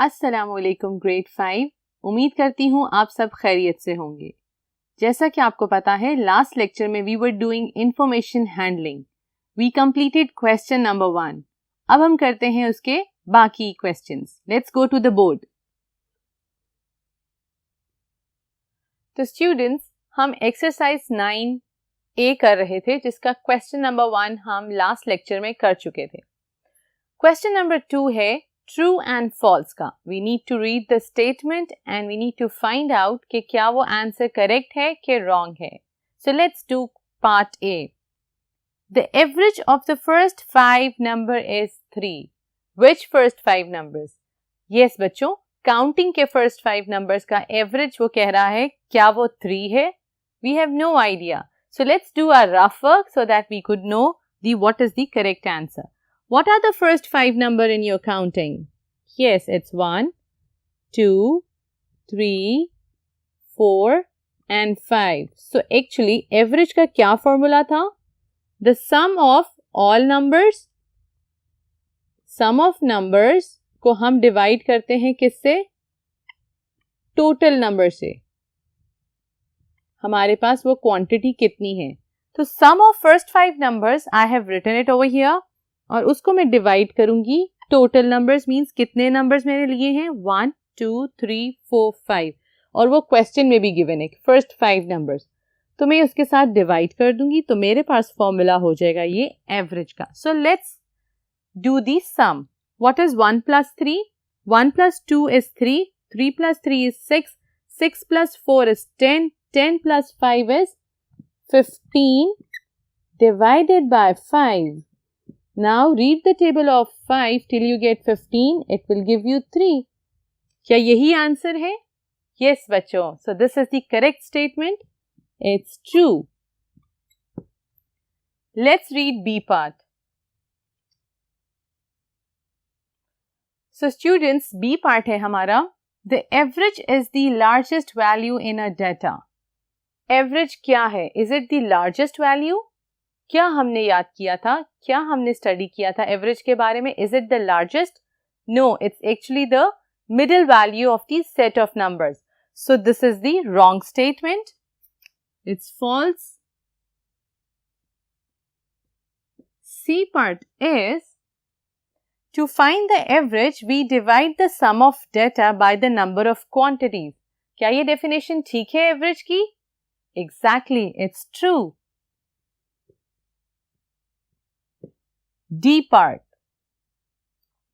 अस्सलामुअलैकुम ग्रेड 5। उम्मीद करती हूँ आप सब खैरियत से होंगे। जैसा कि आपको पता है, लास्ट लेक्चर में we were doing information handling. We completed question number 1। अब हम करते हैं उसके बाकी questions. Let's go to the board. तो स्टूडेंट्स, हम एक्सरसाइज 9A कर रहे थे, जिसका क्वेश्चन नंबर 1 हम लास्ट लेक्चर में कर चुके थे। क्वेश्चन नंबर 2 है ट्रू एंड फॉल्स का। We need to read the statement and we need to find out कि क्या वो आंसर करेक्ट है कि रॉन्ग है। So let's do part A. The average of the first 5 number is 3। Which first 5 numbers? Yes बच्चों, counting के first 5 numbers का average वो कह रहा है, क्या वो 3 है? We have no idea. So let's do a rough work so that we could know what is the correct answer. What are the first 5 number in your counting? Yes, it's 1, 2, 3, 4 and 5. So actually average का क्या formula था? The sum of all numbers. Sum of numbers को हम divide करते हैं किससे? Total number से। हमारे पास वो quantity कितनी है? तो sum of first 5 numbers I have written it over here. और उसको मैं डिवाइड करूंगी टोटल नंबर्स, मींस कितने नंबर्स मैंने लिए हैं 1, 2, 3, 4, 5 और वो क्वेश्चन में भी गिवन है फर्स्ट 5 नंबर्स, तो मैं उसके साथ डिवाइड कर दूंगी तो मेरे पास फॉर्मूला हो जाएगा ये एवरेज का। So let's do the sum. What is 1 plus 3? 1 plus 2 is 3, 3 plus 3 is 6, 6 plus 4 is 10, 10 plus 5 is 15 divided by 5. Now read the table of 5 till you get 15. It will give you 3. क्या यही answer है? Yes बच्चों. So this is the correct statement. It's true. Let's read B part. So students, B part है हमारा. The average is the largest value in a data. Average क्या है? Is it the largest value? क्या हमने याद किया था, क्या हमने स्टडी किया था एवरेज के बारे में? Is it the largest? No, it's actually the middle value of the set of numbers. So this is the wrong statement, it's false. C part is to find the average we divide the sum of data by the number of quantities. क्या ये definition ठीक है average की? Exactly, it's true. D part.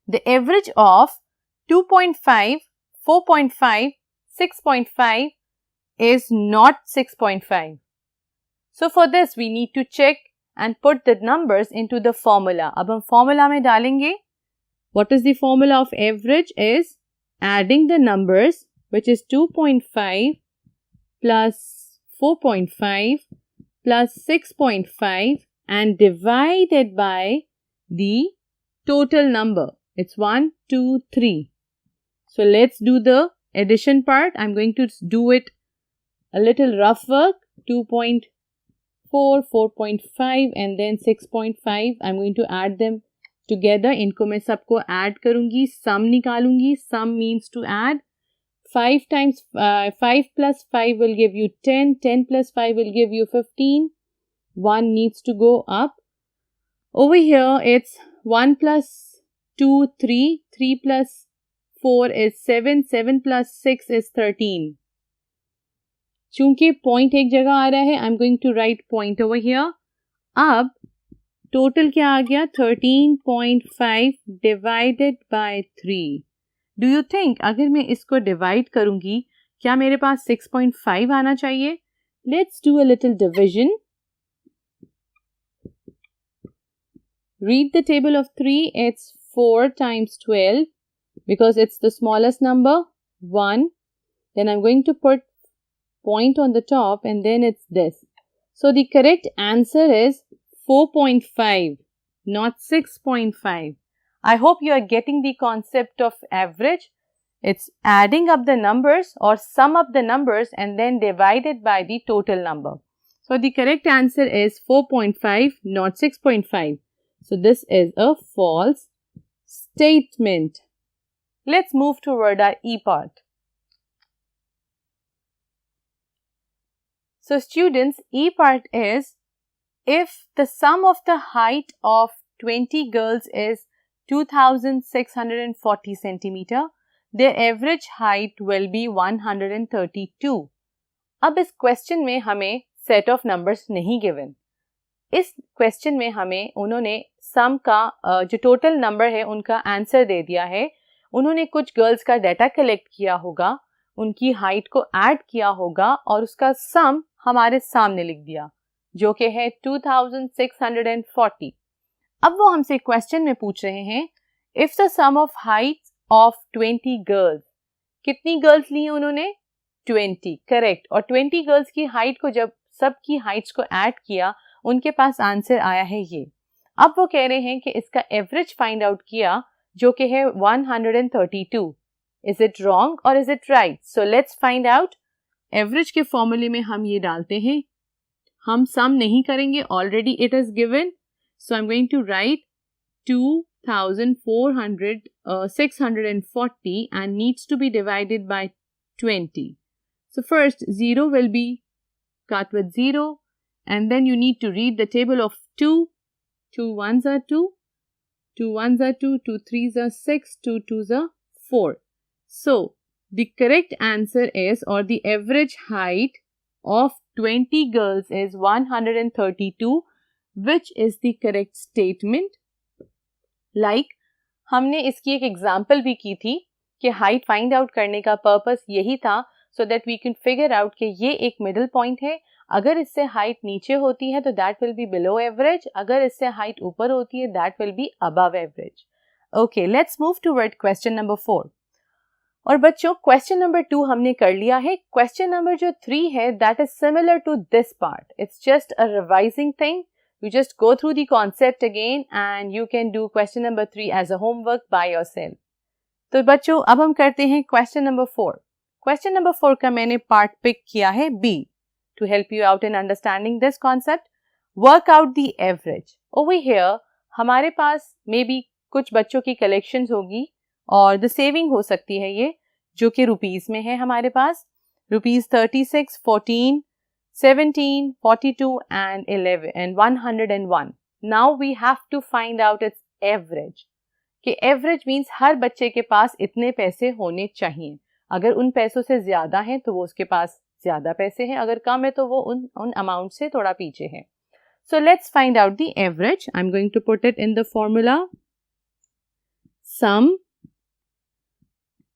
The average of 2.5, 4.5, 6.5 is not 6.5. So for this we need to check and put the numbers into the formula. अब हम formula में डालेंगे. What is the formula of average? Is adding the numbers, which is 2.5 plus 4.5 plus 6.5 and divided by the total number. It's 1, 2, 3. So let's do the addition part. I'm going to do it a little rough work. 2.4, 4.5 and then 6.5. I'm going to add them together. इनको मैं सबको add करूंगी, sum निकालूंगी. Sum means to add. 5 plus 5 will give you 10. 10 plus 5 will give you 15. 1 needs to go up. Over here, it's 1 plus 2, 3. 3 plus 4 is 7. 7 plus 6 is 13. चूंकि point एक जगह आ रहा है, I'm going to write point over here. अब total क्या आ गया? 13.5 divided by 3. Do you think अगर मैं इसको divide करूंगी, क्या मेरे पास 6.5 आना चाहिए? Let's do a little division. Read the table of 3. It's 4 times 12 because it's the smallest number, 1. Then I'm going to put point on the top and then it's this. So the correct answer is 4.5, not 6.5. I hope you are getting the concept of average. It's adding up the numbers or sum up the numbers and then divided by the total number. So the correct answer is 4.5, not 6.5. So this is a false statement. Let's move toward our E part. So students, E part is if the sum of the height of 20 girls is 2640 centimeter, their average height will be 132. अब इस question में हमें set of numbers नहीं given. इस question में हमें उन्होंने सम का जो टोटल नंबर है उनका आंसर दे दिया है. उन्होंने कुछ गर्ल्स का डाटा कलेक्ट किया होगा, उनकी हाइट को ऐड किया होगा और उसका सम हमारे सामने लिख दिया जो कि है 2640. अब वो हमसे क्वेश्चन में पूछ रहे हैं if the sum of height of 20 girls, कितनी गर्ल्स ली उन्होंने? 20, करेक्ट. और 20 गर्ल्स की हाइट को जब सबकी हाइट्स को ऐड किया उनके पास आंसर आया है ये. अब वो कह रहे हैं कि इसका एवरेज फाइंड आउट किया जो कि है 132. इज इट रॉन्ग और is it right? So let's find out. Average के फॉर्मूले में हम ये डालते हैं, हम सम नहीं करेंगे, already it is given. So I am going to write 640 and needs to be divided by 20. So first 0 will be cut with 0 and then you need to read the table of 2. 2 1s are 2, 2 1s are 2, 2 3s are 6, 2 2s are 4. So the correct answer is, or the average height of 20 girls is 132, which is the correct statement. Like हमने इसकी एक example भी की थी कि height find out करने का purpose यही था so that we can figure out कि ये एक मिडिल पॉइंट है. अगर इससे हाइट नीचे होती है तो that will be below average, अगर इससे हाइट ऊपर होती है that will be above average. Okay, let's move toward question number 4. और बच्चों क्वेश्चन नंबर 2 हमने कर लिया है. क्वेश्चन नंबर जो 3 है that is similar to this part. It's just a revising thing. You just go through the concept again and you can do question number 3 as a homework by yourself. तो बच्चों अब हम करते हैं question number 4. Question number 4 का मैंने part pick किया है B. To help you out in understanding this concept, work out the average. Over here हमारे पास maybe कुछ बच्चों की collections होगी और the saving हो सकती है ये जो कि रुपीस में है हमारे पास. Rupees 36, 14, 17, 42 and 11 and 101. Now we have to find out its average. कि average means हर बच्चे के पास इतने पैसे होने चाहिए. अगर उन पैसों से ज़्यादा हैं तो वो उसके पास ज़्यादा पैसे हैं, अगर कम है तो वो उन अमाउंट से थोड़ा पीछे है. So let's find out the average. I'm going to put it in the formula. Sum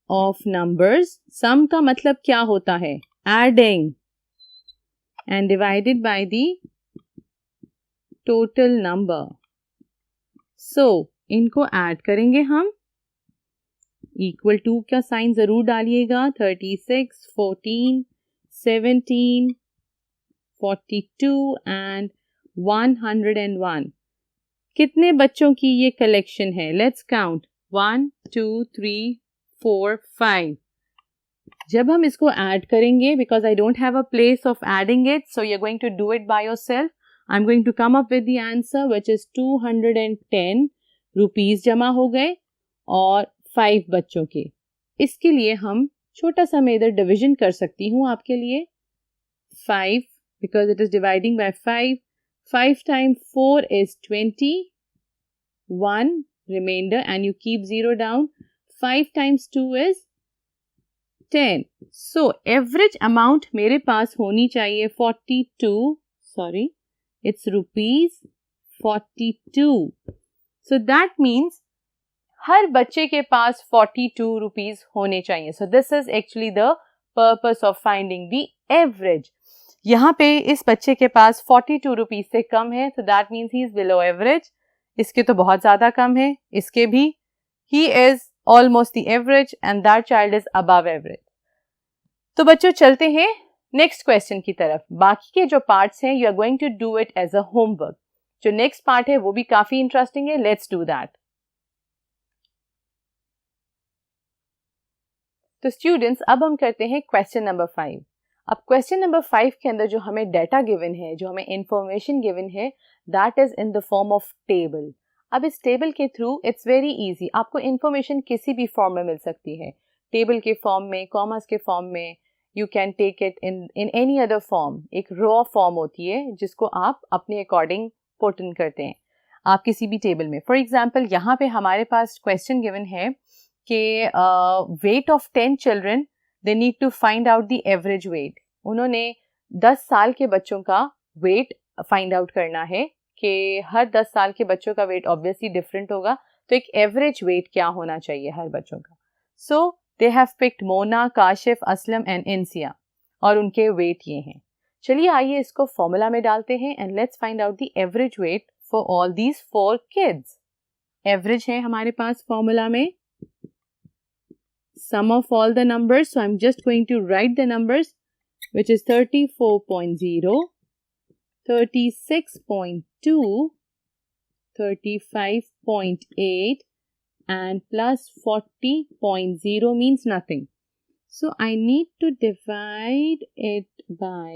of numbers. Sum का मतलब क्या होता है? Adding. And divided by the total number. So इनको ऐड करेंगे हम. इक्वल टू का साइन जरूर डालिएगा. 36, 14, 17, 42 and 101. कितने बच्चों की ये कलेक्शन है? Let's count. 1 2 3 4 5. जब हम इसको ऐड करेंगे, because I don't have a place of adding it, so you are going to do it by yourself. I am going to come up with the answer which is 210 rupees जमा हो गए और 5 बच्चों के. इसके लिए हम छोटा सा मैं इधर डिविजन कर सकती हूँ आपके लिए. 5 because it is dividing by 5. 5 time 4 is 20. 1 reminder and you keep 0 down. 5 times 2 is 10. So average amount मेरे पास होनी चाहिए 42. Sorry, it's rupees 42. So that means हर बच्चे के पास 42 rupees होने चाहिए. So this is actually the purpose of finding the average. यहाँ पे इस बच्चे के पास 42 rupees से कम है, so that means he is below average. इसके तो बहुत ज़्यादा कम है, इसके भी. He is almost the average and that child is above average. तो बच्चों चलते हैं नेक्स्ट क्वेश्चन की तरफ. बाकी के जो पार्ट्स हैं you are going to do it as a homework. जो नेक्स्ट पार्ट है वो भी काफी इंटरेस्टिंग है. Let's do that. तो स्टूडेंट्स अब हम करते हैं क्वेश्चन नंबर 5. अब क्वेश्चन नंबर 5 के अंदर जो हमें डाटा गिवन है, जो हमें इंफॉर्मेशन गिवन है, that is in the form of table. अब इस टेबल के थ्रू इट्स वेरी इजी, आपको इन्फॉर्मेशन किसी भी फॉर्म में मिल सकती है, टेबल के फॉर्म में, कॉमास के फॉर्म में, you can take it in any other form. एक रॉ फॉर्म होती है जिसको आप अपने अकॉर्डिंग पुट इन करते हैं आप किसी भी टेबल में। फॉर एग्जाम्पल यहाँ पे हमारे पास क्वेश्चन गिवन है कि weight of 10 children, they need to find out the average weight. उन्होंने 10 साल के बच्चों का वेट फाइंड आउट करना है कि हर 10 साल के बच्चों का वेट ऑब्वियसली डिफरेंट होगा, तो एक एवरेज वेट क्या होना चाहिए हर बच्चों का। So they have picked Mona, Kashif, Aslam and Insiya, और उनके वेट ये हैं। चलिए आइए इसको फॉर्मूला में डालते हैं and let's find out the average wait for all these 4 kids. Average है हमारे पास फॉर्मूला में sum of all the numbers, so I'm just going to write the numbers, which is 34.0, 36.2, 35.8 and plus 40.0 means nothing. So I need to divide it by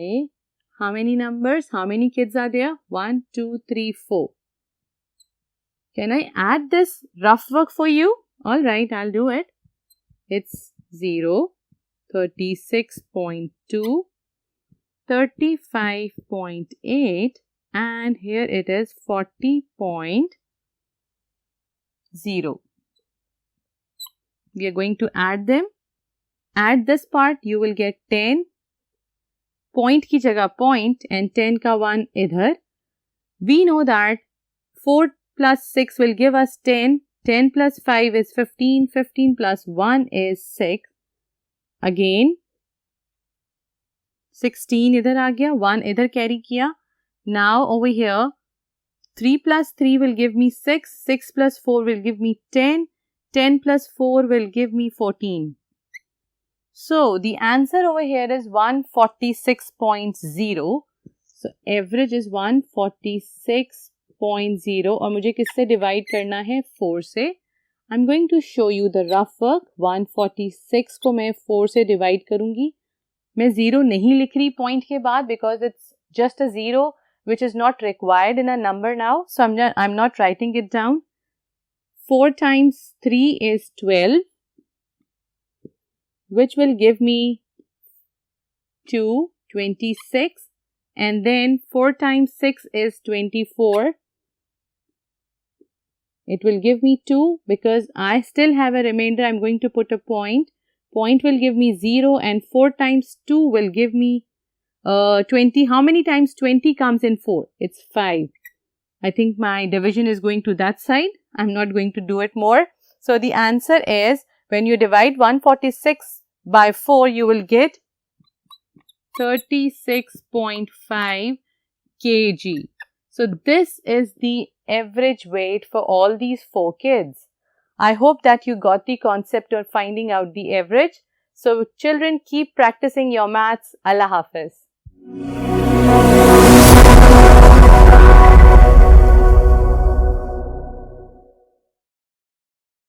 how many numbers, how many kids are there? 1, 2, 3, 4. Can I add this rough work for you? All right, I'll do it. It's 0, 36.2, 35.8 and here it is 40.0. We are going to add them. Add this part, you will get 10. Point की जगह point and 10 का 1 इधर. We know that 4 plus 6 will give us 10. 10 plus 5 is 15. 15 plus 1 is 6. Again 16 इधर आ गया, 1 इधर carry किया. Now over here 3 plus 3 will give me 6. 6 plus 4 will give me 10. 10 plus 4 will give me 14. So the answer over here is 146.0. So average is 146.0 और मुझे किससे divide करना है? 4 से. I'm going to show you the rough work. 146 को मैं 4 से divide करूंगी. मैं 0 नहीं लिख रही पॉइंट के बाद because it's just a 0 which is not required in a number now. So I'm not writing it down. 4 times 3 is 12, which will give me 26. And then 4 times 6 is 24. It will give me 2 because I still have a remainder. I'm going to put a point. Point will give me 0 and 4 times 2 will give me 20. How many times 20 comes in 4? It's 5. I think my division is going to that side. I'm not going to do it more. So the answer is when you divide 146 by 4, you will get 36.5 kg. So this is the average weight for all these 4 kids. I hope that you got the concept of finding out the average. So children, keep practicing your maths. Allah Hafiz.